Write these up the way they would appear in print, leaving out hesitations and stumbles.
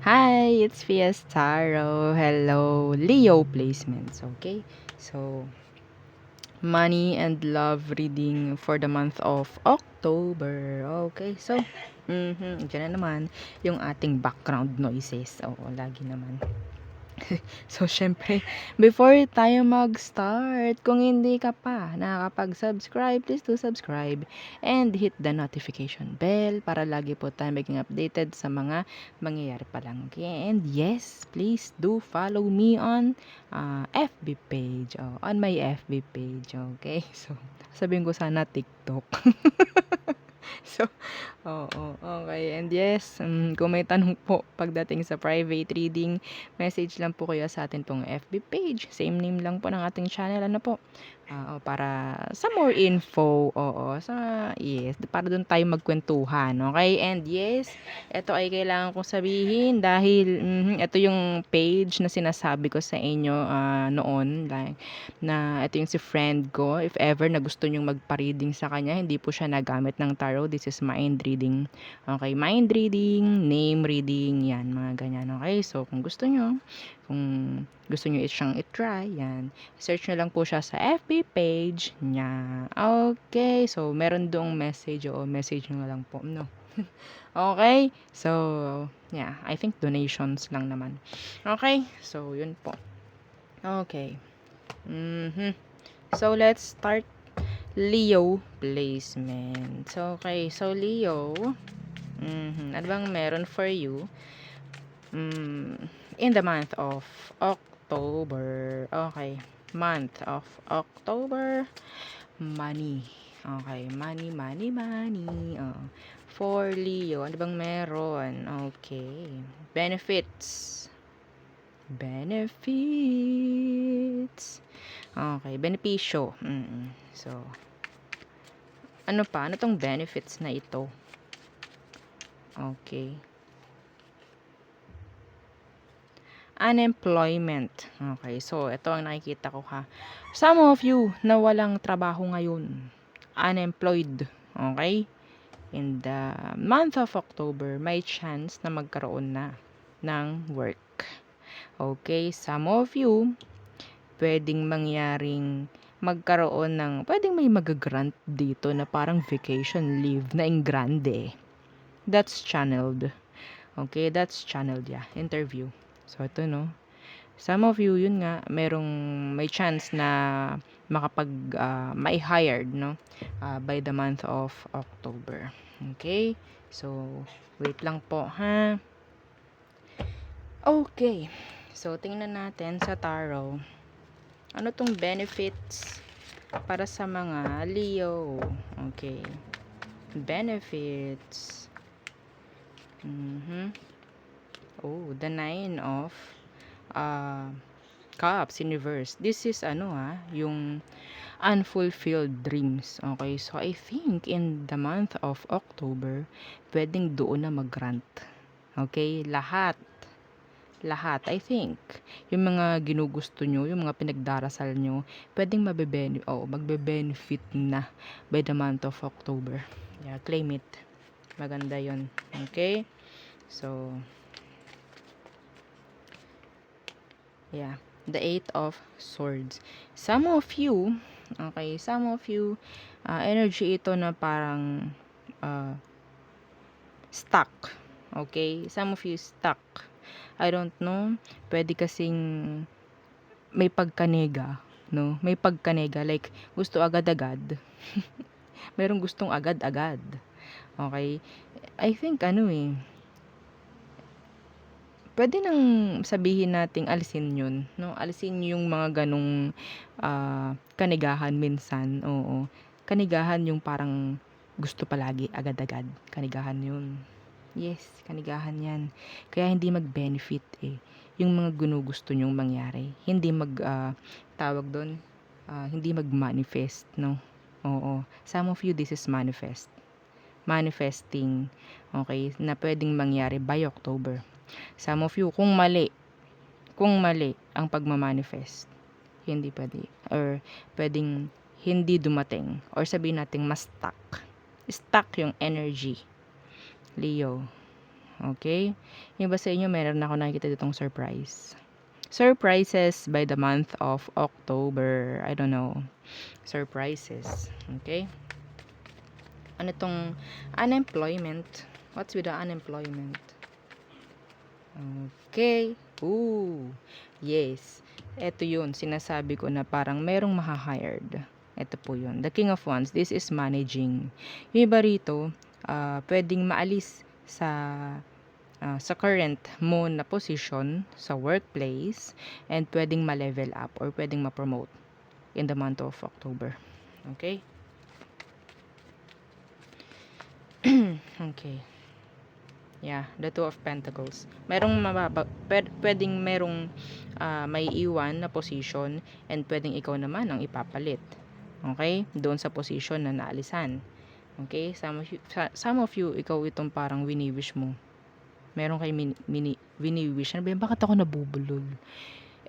Hi, it's Fiestaro. Hello, Leo placements. Okay, so money and love reading for the month of October. Okay, so dyan na naman yung ating background noises. Oo, lagi naman. So, syempre, before tayo mag-start, kung hindi ka pa nakakapag-subscribe, please do subscribe and hit the notification bell para lagi po tayo maging updated sa mga mangyayari pa lang. Okay? And yes, please do follow me on FB page. On my FB page. Okay? So, sabihin ko sana TikTok. So, oo, okay. And yes, kung may tanong po pagdating sa private reading, message lang po kayo sa atin pong FB page. Same name lang po ng ating channel. Ano po? Para sa more info, yes, para doon tayo magkwentuhan, okay? And yes, ito ay kailangan kong sabihin dahil ito yung page na sinasabi ko sa inyo noon, like, na ito yung si friend ko. If ever na gusto nyong magpa-reading sa kanya, hindi po siya nagamit ng tarot. This is mind reading. Okay, mind reading, name reading, yan, mga ganyan. Okay, so kung gusto nyo siyang itry, yan. Search nyo lang po siya sa FB page niya. Okay, so meron doong message o message nyo lang po, no? Okay, so yeah, I think donations lang naman. Okay, so yun po. Okay. So let's start Leo placement. So okay, so Leo, ano bang meron for you? In the month of October. Okay. Month of October. Money. Okay. Money, money, money. For Leo, ano bang meron? Okay. Benefits. Benefits. Okay. Benepisyo. So, ano pa? Ano tong benefits na ito? Okay. Unemployment. Okay, so ito ang nakikita ko ha. Some of you na walang trabaho ngayon. Unemployed. Okay? In the month of October, may chance na magkaroon na ng work. Okay, some of you, pwedeng pwedeng may mag-grant dito na parang vacation leave na in grande. That's channeled. Okay, that's channeled, yeah. Interview. So, ito, no? Some of you, yun nga, may chance na may hired, no? By the month of October. Okay? So, wait lang po, ha? Okay. So, tingnan natin sa tarot. Ano tong benefits para sa mga Leo? Okay. Benefits. Oh, the 9 of Cups in reverse. This is yung unfulfilled dreams. Okay, so I think in the month of October, pwedeng doon na mag-grant. Okay, lahat, I think, yung mga ginugusto nyo, yung mga pinagdarasal nyo, pwedeng magbe-benefit na by the month of October. Yeah, claim it. Maganda yon. Okay, so yeah, the 8 of Swords. Some of you, energy ito na parang stuck. Okay? Some of you stuck. I don't know. Pwede kasing may pagkanega, no? May pagkanega, like gusto agad-agad. Merong gustong agad-agad. Okay? I think pwede nang sabihin nating alisin yun, no? Alisin yung mga ganong kanigahan minsan, oo. Kanigahan yung parang gusto palagi, agad-agad. Kanigahan yun. Yes, kanigahan yan. Kaya hindi mag-benefit eh. Yung mga ginugusto nyong mangyari. Hindi tawag doon, hindi mag-manifest, no? Oo. Some of you, this is manifesting, okay, na pwedeng mangyari by October. Some of you, kung mali ang pagmamanifest, hindi pwede, or pwedeng hindi dumating, or sabihin natin mas stuck yung energy, Leo. Okay? Yung iba sa inyo, meron ako nakikita ditong surprise. Surprises by the month of October. I don't know. Surprises. Okay? Ano tong unemployment? What's with the unemployment? Okay. Ooh. Yes. Ito yun. Sinasabi ko na parang merong maha-hired. Ito po yun. The King of Wands. This is managing. Yung iba rito, pwedeng maalis sa current mo na position sa workplace and pwedeng ma-level up or pwedeng ma-promote in the month of October. Okay? Okay. Yeah, the Two of Pentacles. Merong pwedeng merong may iwan na position and pwedeng ikaw naman ang ipapalit. Okay? Doon sa position na naalisan. Okay? Some of you, ikaw itong parang wini-wish mo. Meron kayo wini-wish. Ano ba yan? Bakit ako nabubulol?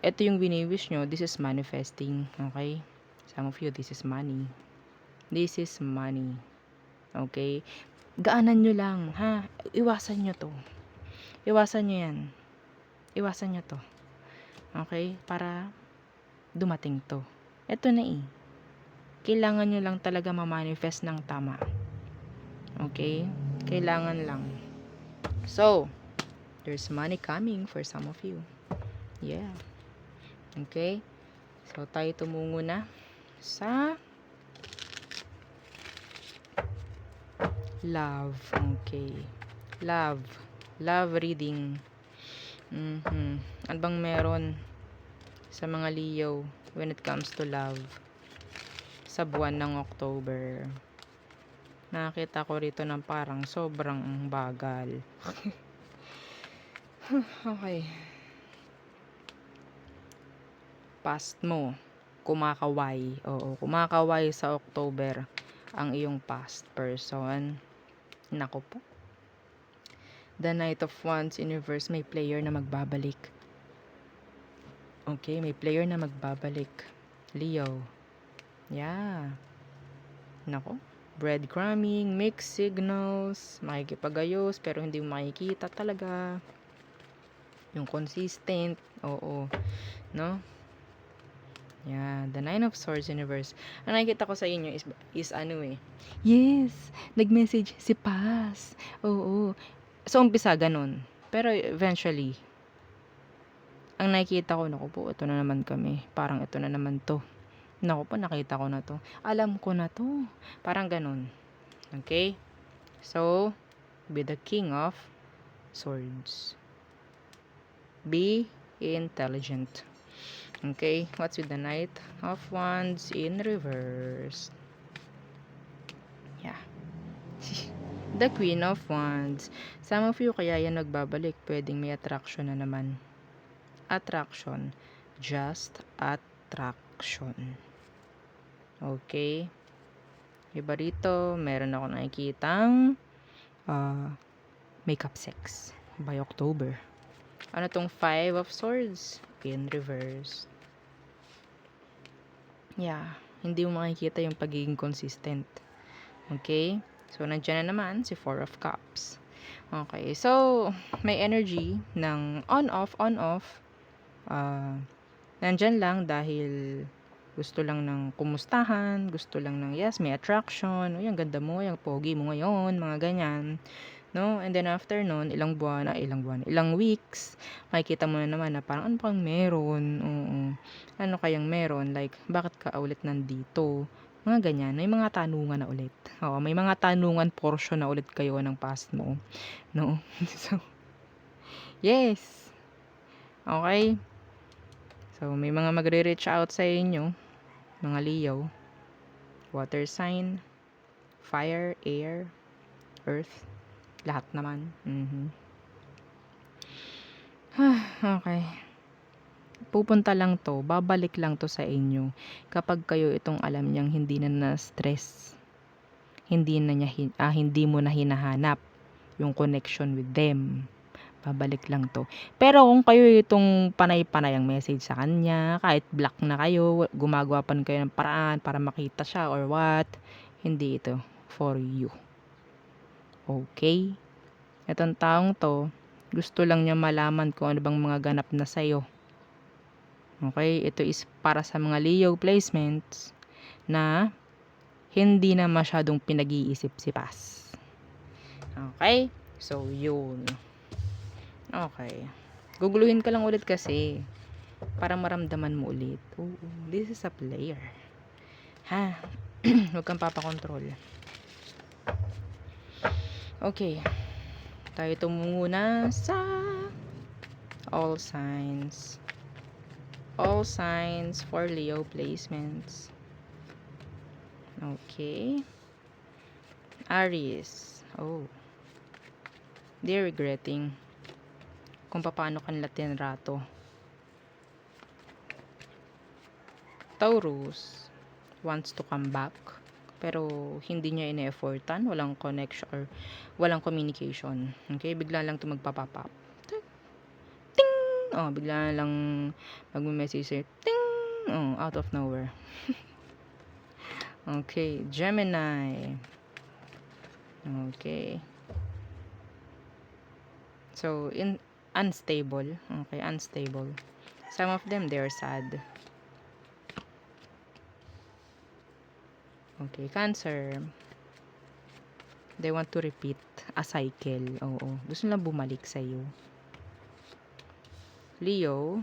Ito yung wini-wish nyo. This is manifesting. Okay? Some of you, this is money. This is money. Okay? Gaanan nyo lang, ha? Iwasan nyo to. Iwasan nyo yan. Iwasan nyo to. Okay? Para dumating to. Ito na eh. Kailangan nyo lang talaga ma-manifest ng tama. Okay? Kailangan lang. So, there's money coming for some of you. Yeah. Okay? So, tayo tumungo na sa love. Okay. Love. Love reading. Ano bang meron sa mga Leo when it comes to love sa buwan ng October? Nakita ko rito ng parang sobrang bagal. Okay. Past mo. Kumakaway. Oo, kumakaway sa October ang iyong past person. Nako po. The Knight of Wands in reverse, may player na magbabalik. Okay, may player na magbabalik. Leo. Yeah. Nako. Breadcrumbing, mixed signals, makikipagayos pero hindi mo makikita talaga. Yung consistent. Oo. No? Yeah, the Nine of Swords in reverse. Ang nakikita ko sa inyo is ano eh. Yes, nag-message si Paz. Oo. So, umpisa ganun. Pero eventually, ang nakikita ko, naku po, ito na naman kami. Parang ito na naman to. Naku po, nakita ko na to. Alam ko na to. Parang ganun. Okay? So, be the King of Swords. Be intelligent. Okay, what's with the Knight of Wands in reverse? Yeah. The Queen of Wands. Some of you kaya yan nagbabalik. Pwedeng may attraction na naman. Attraction. Just attraction. Okay. Iba rito, meron ako nakikitang makeup sex by October. Ano tong Five of Swords in reverse? Yeah, hindi mo makikita yung pagiging consistent. Okay? So, nandiyan na naman si Four of Cups. Okay, so, may energy ng on-off. Nandyan lang dahil gusto lang ng kumustahan, gusto lang ng yes, may attraction, o yung ganda mo, yung pogi mo ngayon, mga ganyan. No? And then after nun, ilang weeks, makikita mo na naman na parang ano pang meron, ano kayang meron, like, bakit ka ulit nandito, mga ganyan, may mga tanungan na ulit. Oo, may mga tanungan portion na ulit kayo ng past mo, no? So, yes. Okay. So, may mga magre-reach out sa inyo, mga Leo, water sign, fire, air, earth, lahat naman. Okay. Pupunta lang to, babalik lang to sa inyo kapag kayo itong alam niyang hindi na na-stress. Hindi mo na hinahanap yung connection with them. Babalik lang to. Pero kung kayo itong panay-panay ang message sa kanya, kahit block na kayo, gumagawa pa kayo ng paraan para makita siya or what, hindi ito for you. Okay? Itong taong to, gusto lang niya malaman kung ano bang mga ganap na sa'yo. Okay, ito is para sa mga Leo placements na hindi na masyadong pinag-iisip si Paz. Okay, so yun. Okay, guguluhin ka lang ulit kasi para maramdaman mo ulit. Oh, this is a player. Ha? Huwag kang papakontrol. Okay, tayo tumuna sa all signs. All signs for Leo placements. Okay. Aries. Oh. They're regretting kung paano kanila tinrato. Taurus wants to come back pero hindi niya ine-effortan, walang connection or walang communication. Okay, bigla lang 'to magpapapap. Ting! Oh, bigla lang magme-message, ting! Oh, out of nowhere. Okay, Gemini. Okay. So, unstable. Okay, unstable. Some of them, they're sad. Okay, Cancer. They want to repeat a cycle. Oo. Gusto nilang bumalik sa iyo. Leo.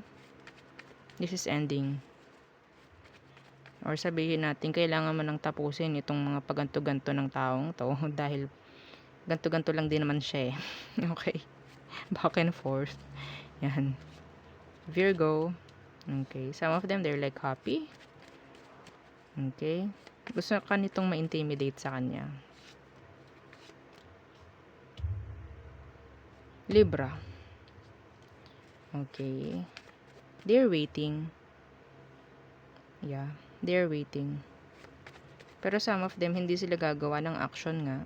This is ending. Or sabihin natin, kailangan mo nang tapusin itong mga paganto-ganto ng taong to. Dahil, ganto-ganto lang din naman siya eh. Okay. Back and forth. Yan. Virgo. Okay. Some of them, they're like happy. Okay. Gusto ka nitong ma-intimidate sa kanya. Libra. Okay. They're waiting. Yeah. They're waiting. Pero some of them, hindi sila gagawa ng action nga.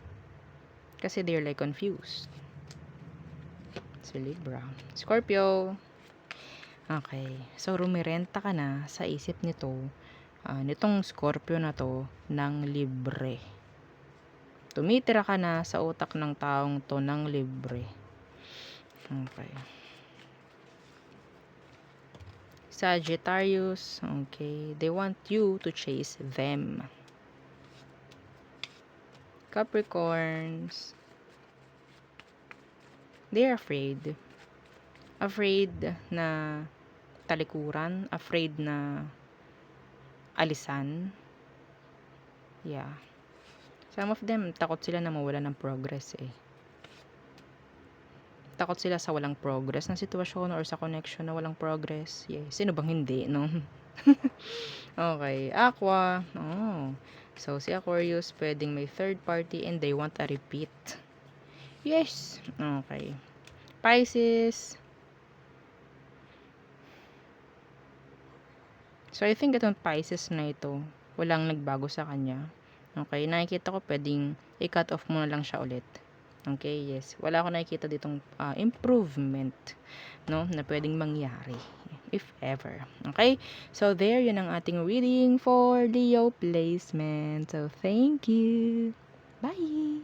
Kasi they're like confused. Si Libra. Scorpio. Okay. So, rumirenta ka na sa isip nito, nitong Scorpio na to, ng libre. Tumitira ka na sa utak ng taong to ng libre. Okay. Sagittarius. Okay. They want you to chase them. Capricorns. They're afraid. Afraid na talikuran. Afraid na alisan. Yeah. Some of them, takot sila na mawala ng progress eh. Takot sila sa walang progress na sitwasyon or sa connection na walang progress. Yeah. Sino bang hindi, no? Okay. Aqua. Oh. So, si Aquarius, pwedeng may third party and they want a repeat. Yes. Okay. Pisces. So, I think itong Pisces na ito, walang nagbago sa kanya. Okay, nakikita ko pwedeng i-cut off mo na lang siya ulit. Okay, yes. Wala ako nakikita ditong improvement, no, na pwedeng mangyari. If ever. Okay? So, there, yun ang ating reading for Leo placement. So, thank you. Bye!